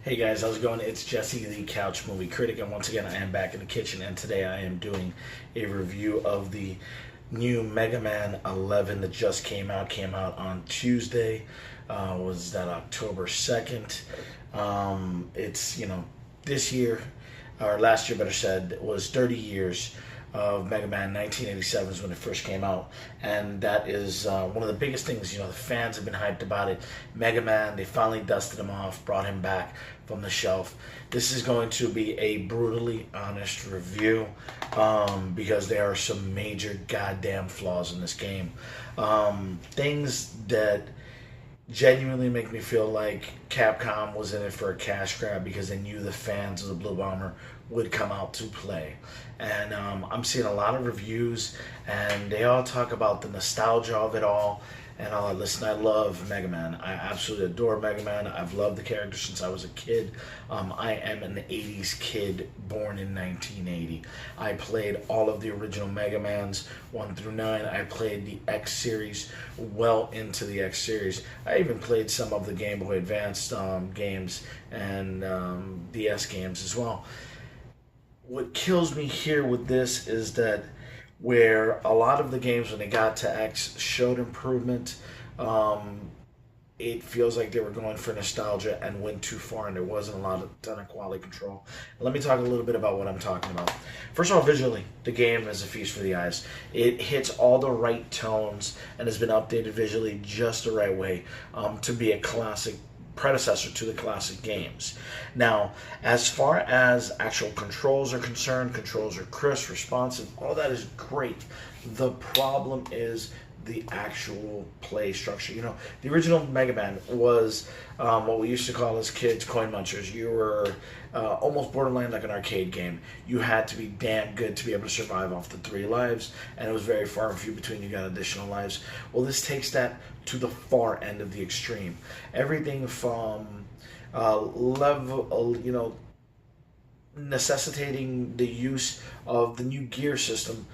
Hey guys, how's it going? It's Jesse, the Couch Movie Critic, and once again I am back in the kitchen, and today I am doing a review of the new Megaman 11 that just came out. Came out on Tuesday. Was that October 2nd? It's, this year, or last year better said, was 30 years of Mega Man. 1987 is when it first came out, and that is one of the biggest things. The fans have been hyped about it. Mega Man, they finally dusted him off, brought him back from the shelf. This is going to be a brutally honest review because there are some major goddamn flaws in this game. Things that genuinely make me feel like Capcom was in it for a cash grab because they knew the fans of the Blue Bomber would come out to play. And I'm seeing a lot of reviews, and they all talk about the nostalgia of it all. And listen, I love Mega Man. I absolutely adore Mega Man. I've loved the character since I was a kid. I am an 80s kid born in 1980. I played all of the original Mega Mans 1 through 9. I played the X series well into the X series. I even played some of the Game Boy Advanced games and DS games as well. What kills me here with this is that where a lot of the games when they got to X showed improvement, it feels like they were going for nostalgia and went too far, and there wasn't a ton of quality control. Let me talk a little bit about what I'm talking about. First of all, visually, the game is a feast for the eyes. It hits all the right tones and has been updated visually just the right way to be a classic predecessor to the classic games. Now, as far as actual controls are concerned, controls are crisp, responsive, all that is great. The problem is the actual play structure. The original Mega Man was what we used to call as kids coin munchers. You were almost borderline like an arcade game. You had to be damn good to be able to survive off the 3 lives, and it was very far and few between you got additional lives. Well, this takes that to the far end of the extreme. Everything from necessitating the use of the new gear system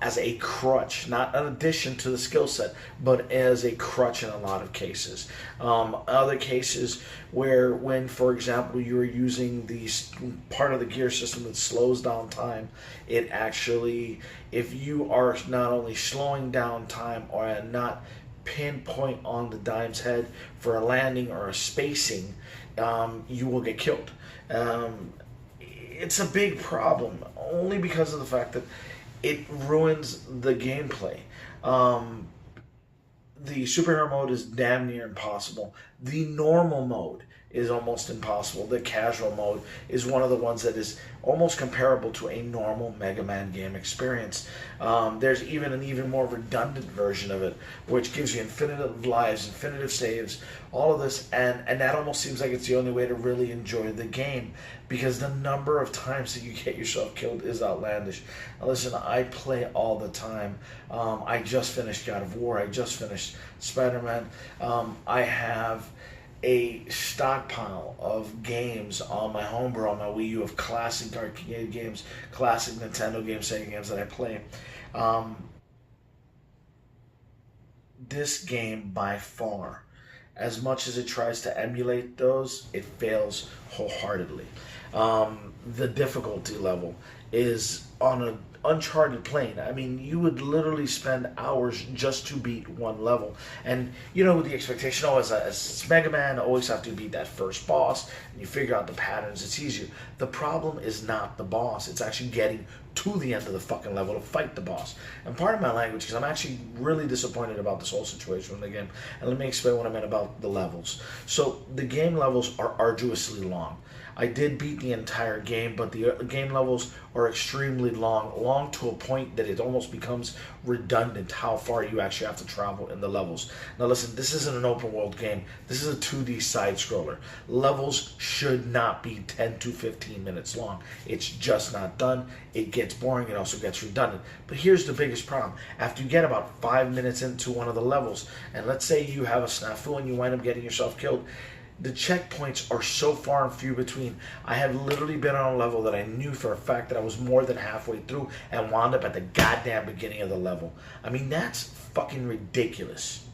as a crutch, not an addition to the skill set, but as a crutch in a lot of cases. Other cases when, for example, you are using the part of the gear system that slows down time, it actually, if you are not only slowing down time or not pinpoint on the dime's head for a landing or a spacing, you will get killed. It's a big problem, only because of the fact that it ruins the gameplay. The superhero mode is damn near impossible. The normal mode is almost impossible. The casual mode is one of the ones that is almost comparable to a normal Mega Man game experience. There's even an even more redundant version of it, which gives you infinite lives, infinite saves, all of this, and that almost seems like it's the only way to really enjoy the game, because the number of times that you get yourself killed is outlandish. Now listen, I play all the time. I just finished God of War. I just finished Spider-Man. I have a stockpile of games on my homebrew, on my Wii U, of classic arcade games, classic Nintendo games, Sega games that I play. This game, by far, as much as it tries to emulate those, it fails wholeheartedly. The difficulty level is on an uncharted plane. I mean, you would literally spend hours just to beat one level. And, the expectation, as Mega Man, always have to beat that first boss, and you figure out the patterns, it's easier. The problem is not the boss. It's actually getting to the end of the fucking level to fight the boss. And part of my language, because I'm actually really disappointed about this whole situation in the game. And let me explain what I meant about the levels. So, the game levels are arduously long. I did beat the entire game, but the game levels are extremely long to a point that it almost becomes redundant how far you actually have to travel in the levels. Now listen, this isn't an open world game. This is a 2D side scroller. Levels should not be 10 to 15 minutes long. It's just not done. It gets boring. It also gets redundant. But here's the biggest problem. After you get about 5 minutes into one of the levels, and let's say you have a snafu and you wind up getting yourself killed, the checkpoints are so far and few between. I have literally been on a level that I knew for a fact that I was more than halfway through and wound up at the goddamn beginning of the level. I mean, that's fucking ridiculous.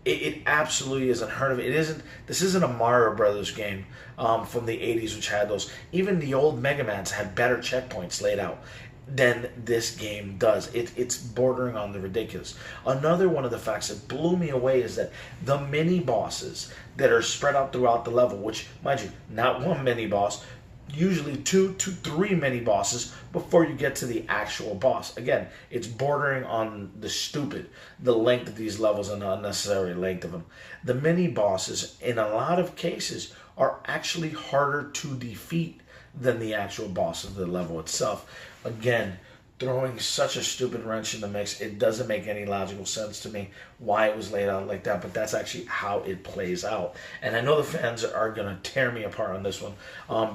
It absolutely is unheard of. It isn't. This isn't a Mario Brothers game from the '80s, which had those. Even the old Mega Mans had better checkpoints laid out than this game does. It's bordering on the ridiculous. Another one of the facts that blew me away is that the mini bosses that are spread out throughout the level, which, mind you, not one mini boss, usually 2 to 3 mini bosses before you get to the actual boss. Again, it's bordering on the stupid, the length of these levels and the unnecessary length of them. The mini bosses, in a lot of cases, are actually harder to defeat than the actual boss of the level itself. Again, throwing such a stupid wrench in the mix. It doesn't make any logical sense to me why it was laid out like that, but that's actually how it plays out. And I know the fans are going to tear me apart on this one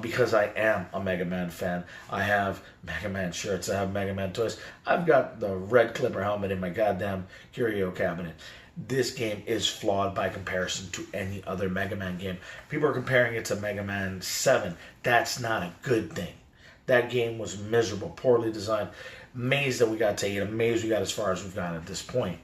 because I am a Mega Man fan. I have Mega Man shirts. I have Mega Man toys. I've got the red Clipper helmet in my goddamn curio cabinet. This game is flawed by comparison to any other Mega Man game. People are comparing it to Mega Man 7. That's not a good thing. That game was miserable, poorly designed. Amazed that we got to 8. Amazed we got as far as we've got at this point.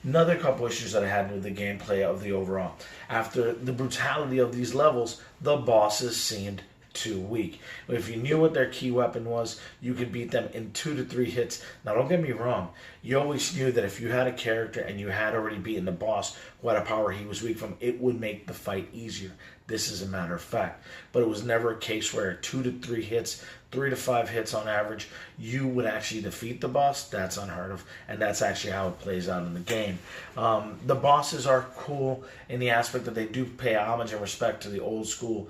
Another couple issues that I had with the gameplay of the overall. After the brutality of these levels, the bosses seemed too weak. If you knew what their key weapon was, you could beat them in 2 to 3 hits. Now, don't get me wrong. You always knew that if you had a character and you had already beaten the boss who had a power he was weak from, it would make the fight easier. This is a matter of fact. But it was never a case where 2 to 3 hits, 3 to 5 hits on average, you would actually defeat the boss. That's unheard of, and that's actually how it plays out in the game. The bosses are cool in the aspect that they do pay homage and respect to the old school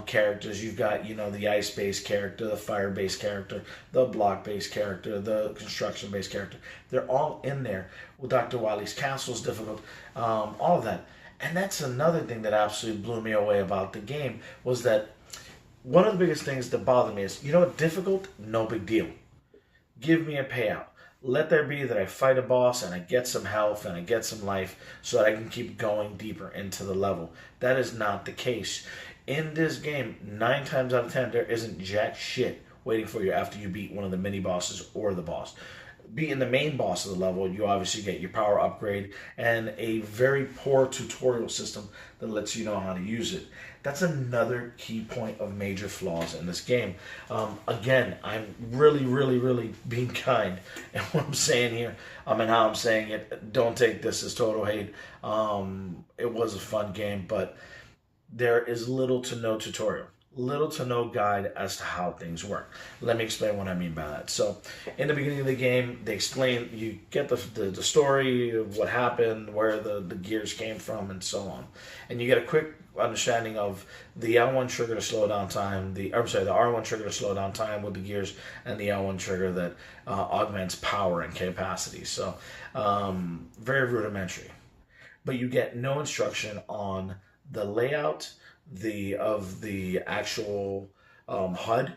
characters. You've got, the ice-based character, the fire-based character, the block-based character, the construction-based character. They're all in there. With Dr. Wily's castle is difficult, all of that. And that's another thing that absolutely blew me away about the game, was that one of the biggest things that bothered me is, difficult, no big deal. Give me a payout. Let there be that I fight a boss and I get some health and I get some life so that I can keep going deeper into the level. That is not the case. In this game, 9 times out of 10, there isn't jack shit waiting for you after you beat one of the mini bosses or the boss. Being the main boss of the level, you obviously get your power upgrade and a very poor tutorial system that lets you know how to use it. That's another key point of major flaws in this game. Again, I'm really being kind in what I'm saying here and how I'm saying it. Don't take this as total hate. It was a fun game, but there is little to no tutorial. Little to no guide as to how things work. Let me explain what I mean by that. So, in the beginning of the game, they explain, you get the story of what happened, where the gears came from, and so on. And you get a quick understanding of the L1 trigger to slow down time, the R1 trigger to slow down time with the gears, and the L1 trigger that augments power and capacity. So, very rudimentary. But you get no instruction on the layout of the actual HUD,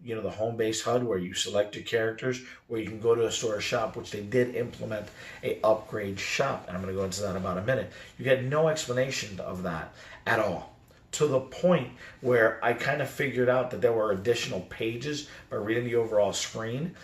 the home-based HUD where you select your characters, where you can go to a store or shop, which they did implement a upgrade shop, and I'm going to go into that in about a minute. You get no explanation of that at all, to the point where I kind of figured out that there were additional pages by reading the overall screen.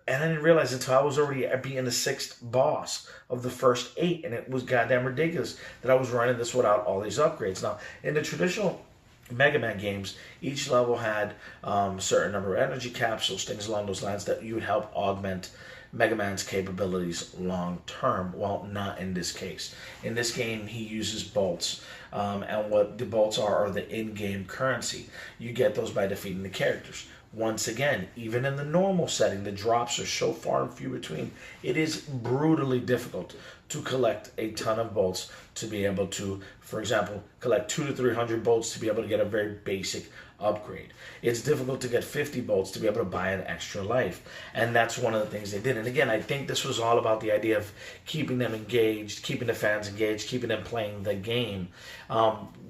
And I didn't realize until I was already being the 6th boss of the first 8. And it was goddamn ridiculous that I was running this without all these upgrades. Now, in the traditional Mega Man games, each level had a certain number of energy capsules, things along those lines that you would help augment Mega Man's capabilities long term. Well, not in this case. In this game, he uses bolts. And what the bolts are the in-game currency. You get those by defeating the characters. Once again, even in the normal setting, the drops are so far and few between. It is brutally difficult to collect a ton of bolts to be able to, for example, collect 200 to 300 bolts to be able to get a very basic upgrade. It's difficult to get 50 bolts to be able to buy an extra life. And that's one of the things they did. And again, I think this was all about the idea of keeping them engaged, keeping the fans engaged, keeping them playing the game,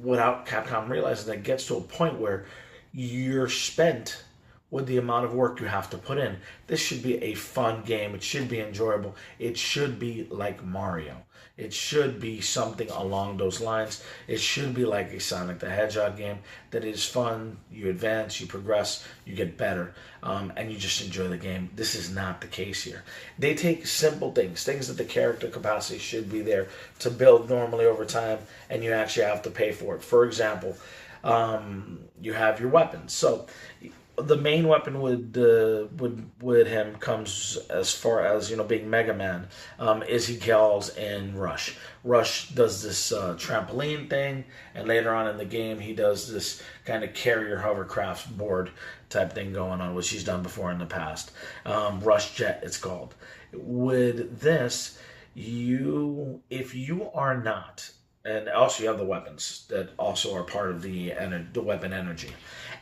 without Capcom realizing that it gets to a point where you're spent with the amount of work you have to put in. This should be a fun game. It should be enjoyable. It should be like Mario. It should be something along those lines. It should be like a Sonic the Hedgehog game that is fun. You advance, you progress, you get better, and you just enjoy the game. This is not the case here. They take simple things, things that the character capacity should be there to build normally over time, and you actually have to pay for it. For example, you have your weapons. So the main weapon with him comes as far as being Megaman, is he calls in Rush. Rush does this trampoline thing, and later on in the game he does this kind of carrier hovercraft board type thing going on, which he's done before in the past. Rush Jet, it's called. With this, if you are not, and also you have the weapons that also are part of the weapon energy.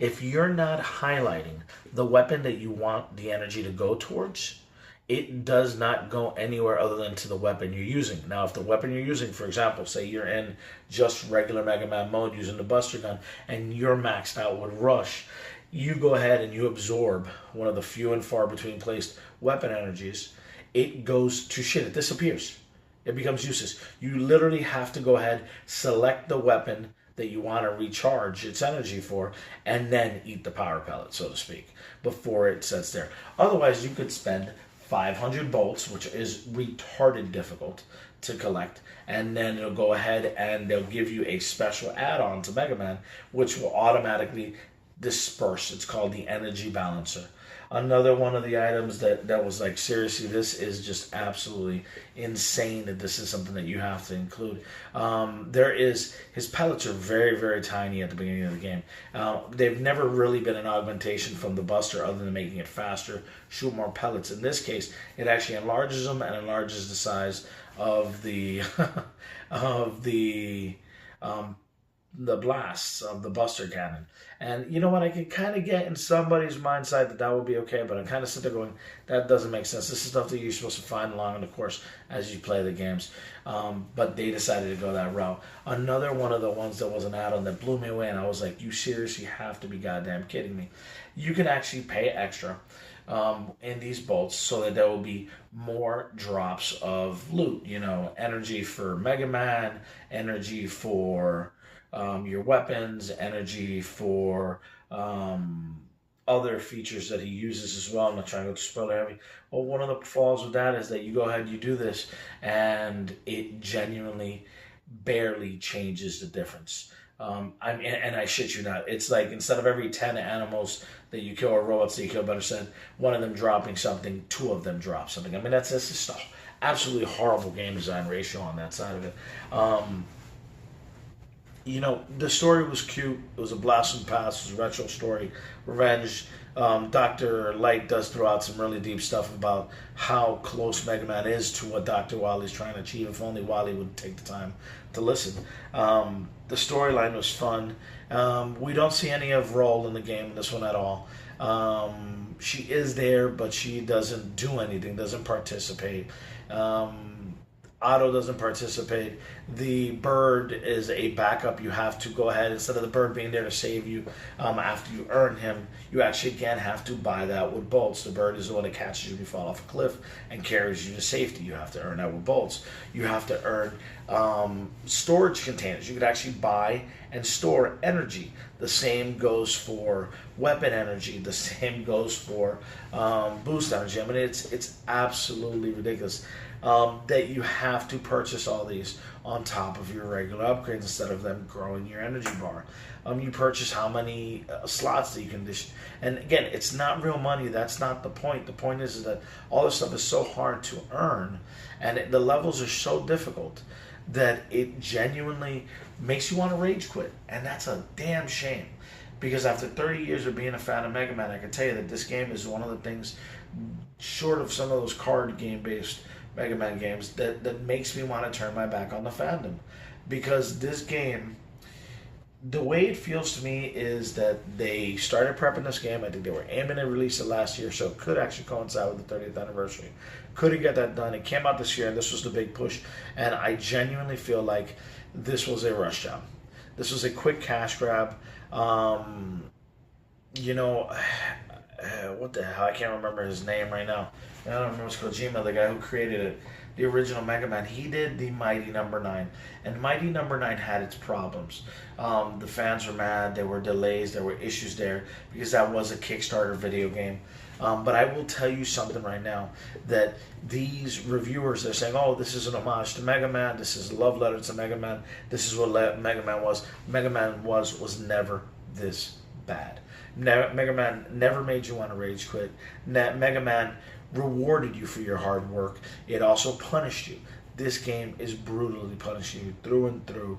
If you're not highlighting the weapon that you want the energy to go towards, it does not go anywhere other than to the weapon you're using. Now, if the weapon you're using, for example, say you're in just regular Mega Man mode using the Buster Gun, and you're maxed out with Rush, you go ahead and you absorb one of the few and far between placed weapon energies, it goes to shit. It disappears. It becomes useless. You literally have to go ahead, select the weapon that you want to recharge its energy for, and then eat the power pellet, so to speak, before it sits there. Otherwise, you could spend 500 bolts, which is retarded difficult to collect, and then it'll go ahead and they'll give you a special add-on to Mega Man, which will automatically disperse. It's called the energy balancer. Another one of the items that was like, seriously, this is just absolutely insane that this is something that you have to include. His pellets are very, very tiny at the beginning of the game. They've never really been an augmentation from the Buster other than making it faster, shoot more pellets. In this case, it actually enlarges them and enlarges the size of the the blasts of the Buster Cannon. And you know what, I can kind of get in somebody's mind side that would be okay, but I kind of sit there going, that doesn't make sense. This is stuff that you're supposed to find along in the course as you play the games. But they decided to go that route. Another one of the ones that was an add-on that blew me away, and I was like, you seriously have to be goddamn kidding me. You can actually pay extra in these bolts so that there will be more drops of loot. Energy for Mega Man, energy for your weapons, energy for other features that he uses as well. I'm not trying to go spoiler heavy. Well, one of the falls with that is that you go ahead and you do this, and it genuinely barely changes the difference. I shit you not. It's like instead of every 10 animals that you kill or robots that you kill, better said, one of them dropping something, 2 of them drop something. I mean, that's just absolutely horrible game design ratio on that side of it. The story was cute. It was a blast from the past. It was a retro story. Revenge. Dr. Light does throw out some really deep stuff about how close Mega Man is to what Dr. Wily's trying to achieve. If only Wily would take the time to listen. The storyline was fun. We don't see any of Roll in the game in this one at all. She is there, but she doesn't do anything, doesn't participate. Otto doesn't participate. The bird is a backup. You have to go ahead, instead of the bird being there to save you after you earn him, you actually again have to buy that with bolts. The bird is the one that catches you if you fall off a cliff and carries you to safety. You have to earn that with bolts. You have to earn storage containers. You could actually buy and store energy. The same goes for weapon energy. The same goes for boost energy. I mean, it's absolutely ridiculous. That you have to purchase all these on top of your regular upgrades instead of them growing your energy bar. You purchase how many slots that you can dish. And again, it's not real money. That's not the point. The point is that all this stuff is so hard to earn, and the levels are so difficult that it genuinely makes you want to rage quit. And that's a damn shame. Because after 30 years of being a fan of Mega Man, I can tell you that this game is one of the things, short of some of those card game-based Mega Man games, that makes me want to turn my back on the fandom. Because this game, the way it feels to me is that they started prepping this game. I think they were aiming to release it last year, so it could actually coincide with the 30th anniversary. Couldn't get that done. It came out this year, and this was the big push. And I genuinely feel like this was a rush job. This was a quick cash grab. what the hell? I can't remember his name right now. I don't remember. It's Kojima, the guy who created it. The original Mega Man. He did the Mighty Number 9. And Mighty Number 9 had its problems. The fans were mad. There were delays. There were issues there because that was a Kickstarter video game. But I will tell you something right now, that these reviewers, they're saying, oh, this is an homage to Mega Man. This is a love letter to Mega Man. This is what Mega Man was. Mega Man was never this bad. Mega Man never made you want to rage quit. Mega Man rewarded you for your hard work. It also punished you. This game is brutally punishing you through and through.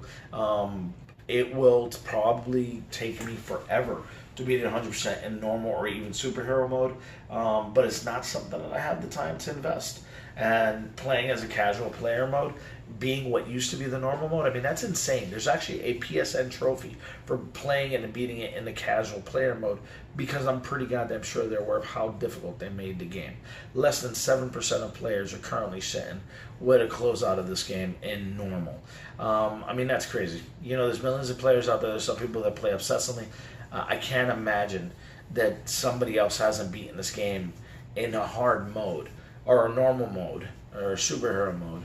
It will probably take me forever to beat it 100% in normal or even superhero mode, but it's not something that I have the time to invest. And playing as a casual player mode, being what used to be the normal mode, I mean, that's insane. There's actually a PSN trophy for playing it and beating it in the casual player mode, because I'm pretty goddamn sure they're aware of how difficult they made the game. Less than 7% of players are currently sitting with a closeout of this game in normal. I mean, that's crazy. You know, there's millions of players out there. There's some people that play obsessively. I can't imagine that somebody else hasn't beaten this game in a hard mode, or a normal mode, or a superhero mode.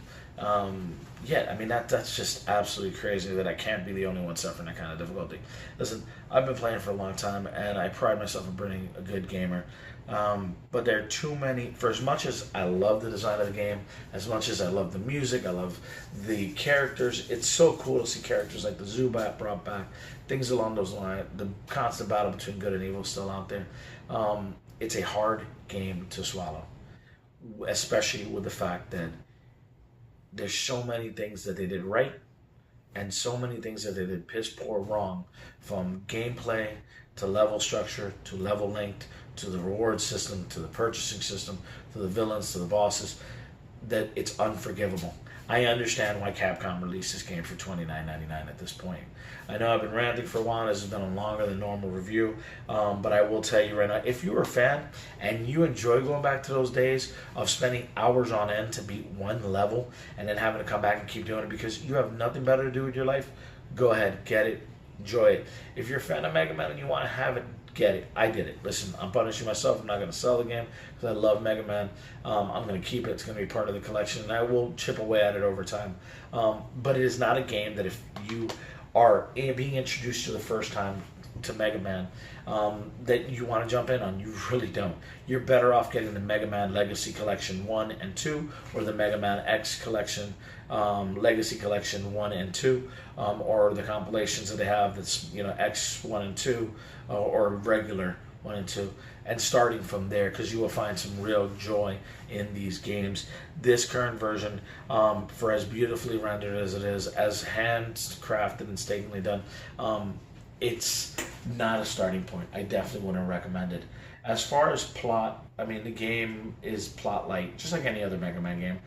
Yeah, I mean, that's just absolutely crazy that I can't be the only one suffering that kind of difficulty. Listen, I've been playing for a long time, and I pride myself in being a good gamer. But there are too many, for as much as I love the design of the game, as much as I love the music, I love the characters, it's so cool to see characters like the Zubat brought back, things along those lines, the constant battle between good and evil still out there. It's a hard game to swallow, especially with the fact that there's so many things that they did right and so many things that they did piss poor wrong, from gameplay to level structure to level length to the reward system to the purchasing system to the villains to the bosses, that it's unforgivable. I understand why Capcom released this game for $29.99 at this point. I know I've been ranting for a while. This has been a longer than normal review, but I will tell you right now, if you're a fan and you enjoy going back to those days of spending hours on end to beat one level and then having to come back and keep doing it because you have nothing better to do with your life, go ahead, get it, enjoy it. If you're a fan of Mega Man and you want to have it, get it. I did it. Listen, I'm punishing myself. I'm not going to sell the game because I love Mega Man. I'm going to keep it. It's going to be part of the collection, and I will chip away at it over time. But it is not a game that if you are being introduced to the first time to Mega Man, that you want to jump in on. You really don't. You're better off getting the Mega Man Legacy Collection 1 and 2, or the Mega Man X Collection, Legacy Collection 1 and 2, or the compilations that they have that's, you know, X 1 and 2, or regular 1 and 2, and starting from there, because you will find some real joy in these games. This current version, for as beautifully rendered as it is, as handcrafted and painstakingly done, it's not a starting point. I definitely wouldn't recommend it. As far as plot, I mean, the game is plot light, just like any other Mega Man game,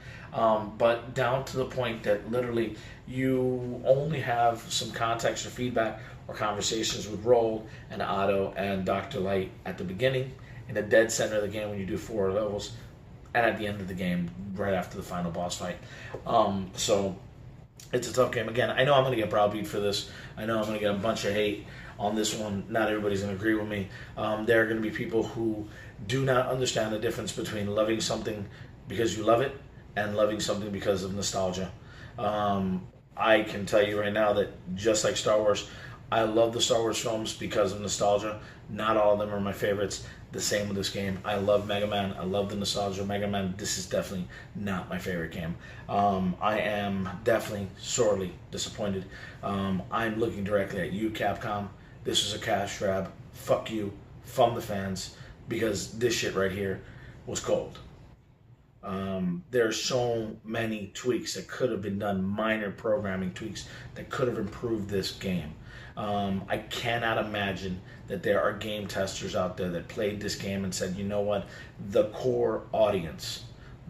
but down to the point that literally you only have some context or feedback or conversations with Roll and Otto and Dr. Light at the beginning, in the dead center of the game when you do 4 levels, and at the end of the game, right after the final boss fight. So it's a tough game. Again, I know I'm going to get browbeat for this. I know I'm going to get a bunch of hate on this one. Not everybody's going to agree with me. There are going to be people who do not understand the difference between loving something because you love it and loving something because of nostalgia. I can tell you right now that just like Star Wars, I love the Star Wars films because of nostalgia. Not all of them are my favorites. The same with this game. I love Mega Man. I love the nostalgia of Mega Man. This is definitely not my favorite game. I am definitely sorely disappointed. I'm looking directly at you, Capcom. This was a cash grab. Fuck you from the fans, because this shit right here was gold. There's so many tweaks that could have been done, minor programming tweaks that could have improved this game. I cannot imagine that there are game testers out there that played this game and said, you know what, the core audience,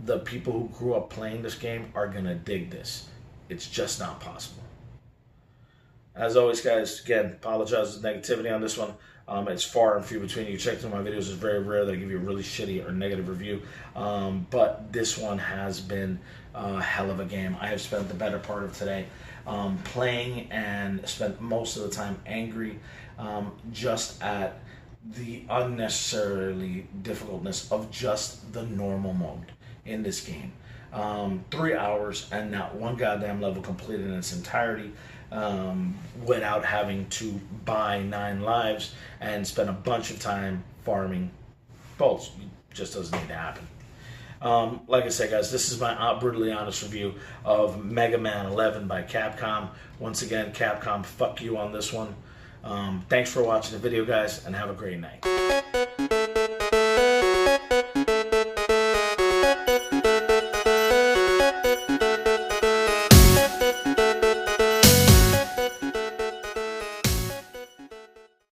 the people who grew up playing this game are going to dig this. It's just not possible. As always, guys, again, apologize for the negativity on this one. It's far and few between. You check through my videos, it's very rare that I give you a really shitty or negative review. But this one has been a hell of a game. I have spent the better part of today playing and spent most of the time angry just at the unnecessarily difficultness of just the normal mode in this game. 3 hours and not one goddamn level completed in its entirety, without having to buy 9 lives and spend a bunch of time farming bolts. It just doesn't need to happen. Like I said, guys, this is my brutally honest review of Mega Man 11 by Capcom. Once again, Capcom, fuck you on this one. Thanks for watching the video, guys, and have a great night.